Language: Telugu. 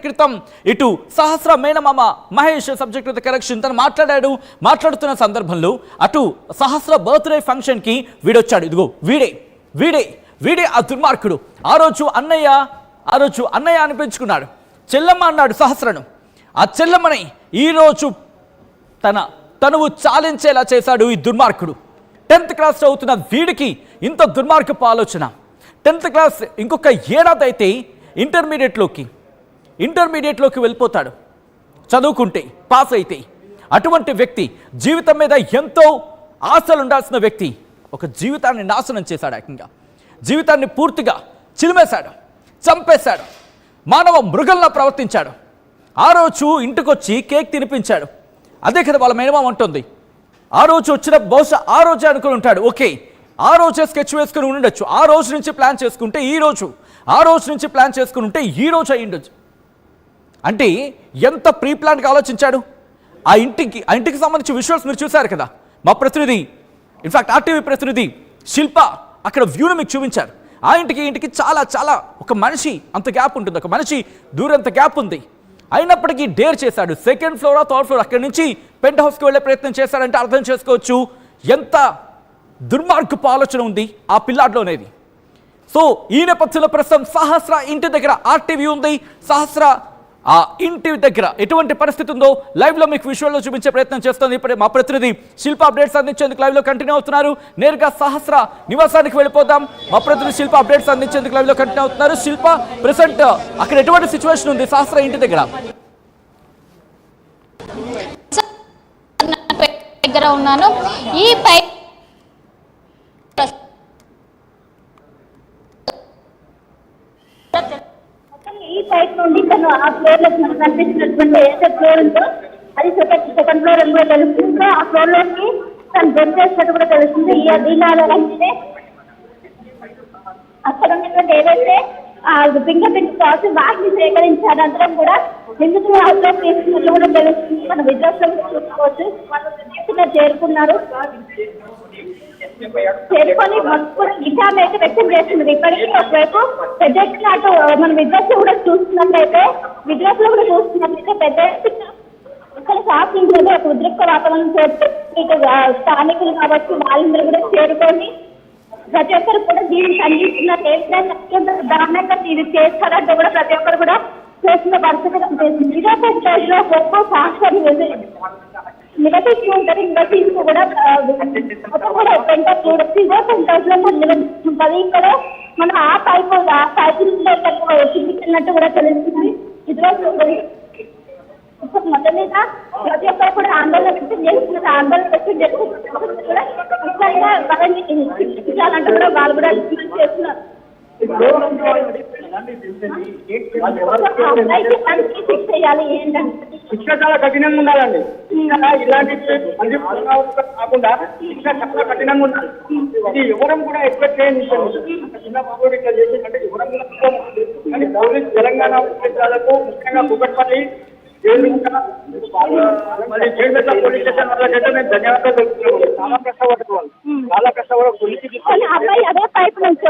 క్రితం ఇటు సహస్ర మేనమామ మహేష్ సబ్జెక్ట్ విత్ కరెక్షన్ తను మాట్లాడుతున్న సందర్భంలో అటు సహస్ర బర్త్డే ఫంక్షన్ కి వీడొచ్చాడు. ఇదిగో వీడే ఆ దుర్మార్గుడు. ఆ రోజు అన్నయ్య అనిపించుకున్నాడు, చెల్లమ్మ అన్నాడు సహస్రను. ఆ చెల్లమ్మని ఈరోజు తనువు చాలించేలా చేశాడు ఈ దుర్మార్గుడు. 10th క్లాస్ చదువుతున్న వీడికి ఇంత దుర్మార్గపు ఆలోచన. 10th క్లాస్ ఇంకొక ఏడాది అయితే ఇంటర్మీడియట్లోకి వెళ్ళిపోతాడు చదువుకుంటే, పాస్ అయితే. అటువంటి వ్యక్తి, జీవితం మీద ఎంతో ఆశలు ఉండాల్సిన వ్యక్తి ఒక జీవితాన్ని నాశనం చేశాడు. ఏకంగా జీవితాన్ని పూర్తిగా చిలిమేశాడు, చంపేశాడు, మానవ మృగంలా ప్రవర్తించాడు. ఆ రోజు ఇంటికొచ్చి కేక్ తినిపించాడు. అదే కదా వాళ్ళ మేనమామ అంటుంది. ఆ రోజు వచ్చిన బహుశా ఆ రోజే అనుకుని ఉంటాడు, ఓకే ఆ రోజే స్కెచ్ వేసుకుని ఉండొచ్చు, ఆ రోజు నుంచి ప్లాన్ చేసుకుంటే ఈ రోజు, ఆ రోజు నుంచి ప్లాన్ చేసుకుని ఉంటే ఈ రోజు అయి ఉండొచ్చు. అంటే ఎంత ప్రీ ప్లాన్గా ఆలోచించాడు. ఆ ఇంటికి సంబంధించి విజువల్స్ మీరు చూశారు కదా, మా ప్రతినిధి, ఇన్ఫాక్ట్ ఆర్టీవీ ప్రతినిధి శిల్ప అక్కడ వ్యూను మీకు చూపించారు. ఆ ఇంటికి చాలా చాలా ఒక మనిషి అంత గ్యాప్ ఉంటుంది, ఒక మనిషి దూరంత గ్యాప్ ఉంది. అయినప్పటికీ డేర్ చేశాడు. 2nd ఫ్లోరా 3rd ఫ్లోర్ అక్కడి నుంచి పెంట్ హౌస్కి వెళ్ళే ప్రయత్నం చేశాడంటే అర్థం చేసుకోవచ్చు ఎంత దుర్మార్గపు ఆలోచన ఉంది ఆ పిల్లాడిలోనేది. సో ఈ నేపథ్యంలో ప్రస్తుతం సహస్ర ఇంటి దగ్గర ఆర్టీవీ ఉంది. సహస్ర ఆ ఇంటి దగ్గర ఎటువంటి పరిస్థితి ఉందో లైవ్ లో మీకు విజువల్లో చూపించే ప్రయత్నం చేస్తుంది. ఇప్పుడు మా ప్రతినిధి శిల్ప అప్డేట్స్ అందించేందుకు లైవ్ లో కంటిన్యూ అవుతున్నారు. నేరుగా సహస్ర నివాసానికి వెళ్ళిపోదాం. మా ప్రతినిధి శిల్ప అప్డేట్స్ అందించేందుకు లైవ్ లో కంటిన్యూ అవుతున్నారు. శిల్ప, ప్రెసెంట్ అక్కడ ఎటువంటి సిచ్యువేషన్ ఉంది సహస్ర ఇంటి దగ్గర? ఉన్నాను. ఈ సైడ్ నుండి తను ఆ ఫ్లోర్ లో కనిపించినటువంటి ఏదైతే ఫ్లోర్ ఉందో అది సెకండ్ ఫ్లోర్ అని కూడా తెలుస్తుంది. ఆ ఫ్లోర్ లోకి తను బెడ్ చేసినట్టు కూడా తెలుస్తుంది. ఈ దీనిలో అక్కడ ఉన్నటువంటి ఏదైతే ఫింగర్ ప్రింట్ కాల్సి వాటిని సేకరించి అనంతరం కూడా నిందితులు హౌస్ లో తీసుకున్నట్లు కూడా తెలుస్తుంది. మన విద్యార్థులు చూసుకోవచ్చు, వాళ్ళు చేరుకున్నారు. చేరుకొని విచారణ అయితే వ్యక్తం చేస్తున్నారు. ఇప్పటికీ ఒకవైపు పెద్ద ఎత్తున అటు మన విద్యార్థులు కూడా చూస్తున్నట్లయితే పెద్ద ఎత్తున ఇక్కడ శాసించినది ఒక ఉద్రిక్త వాతావరణం చేస్తే ఇటు స్థానికులు కాబట్టి వాళ్ళందరూ కూడా చేరుకొని ప్రతి ఒక్కరు కూడా దీన్ని ఖండిస్తున్నారు. ఏ విధంగా అత్యంత దారుణంగా ఇది చేస్తారంటే కూడా ప్రతి ఒక్కరు కూడా చేస్తున్న పరిస్థితి కనిపిస్తుంది. ఇదొక స్టేజ్లో గొప్ప సాక్ష్యాన్ని నిలబెట్టుకుంటారు. నిలబెట్టుకు కూడా నిలబెట్టుకుంటుంది. ఇక్కడ మనం ఆ పైపు చూపించినట్టు కూడా తెలుస్తుంది. ఇదిలో మొత్తం మీద ప్రతి ఒక్కరు కూడా ఆందోళన వ్యక్తం చేస్తున్నారు. ఆందోళన వ్యక్తం చేయాలంటే కూడా వాళ్ళు కూడా చేస్తున్నారు. శిక్ష చాలా కఠినంగా ఉండాలండి. ఇలాంటి కాకుండా శిక్ష చాలా కఠినంగా ఉండాలి. ఇది ఎవరం కూడా ఎక్స్పెక్ట్ చేయండి. చిన్న బాబు ఇట్లా చేసిందంటే ఎవరం కూడా కానీ పోలీస్ తెలంగాణ పోలీసులకు ముఖ్యంగా కుకట్పల్లి పోలీస్ స్టేషన్ వాళ్ళకైతే మేము ధన్యవాదాలు తెలుపుతున్నాము. చాలా కష్టపడుకోవాలి, చాలా కష్టపడ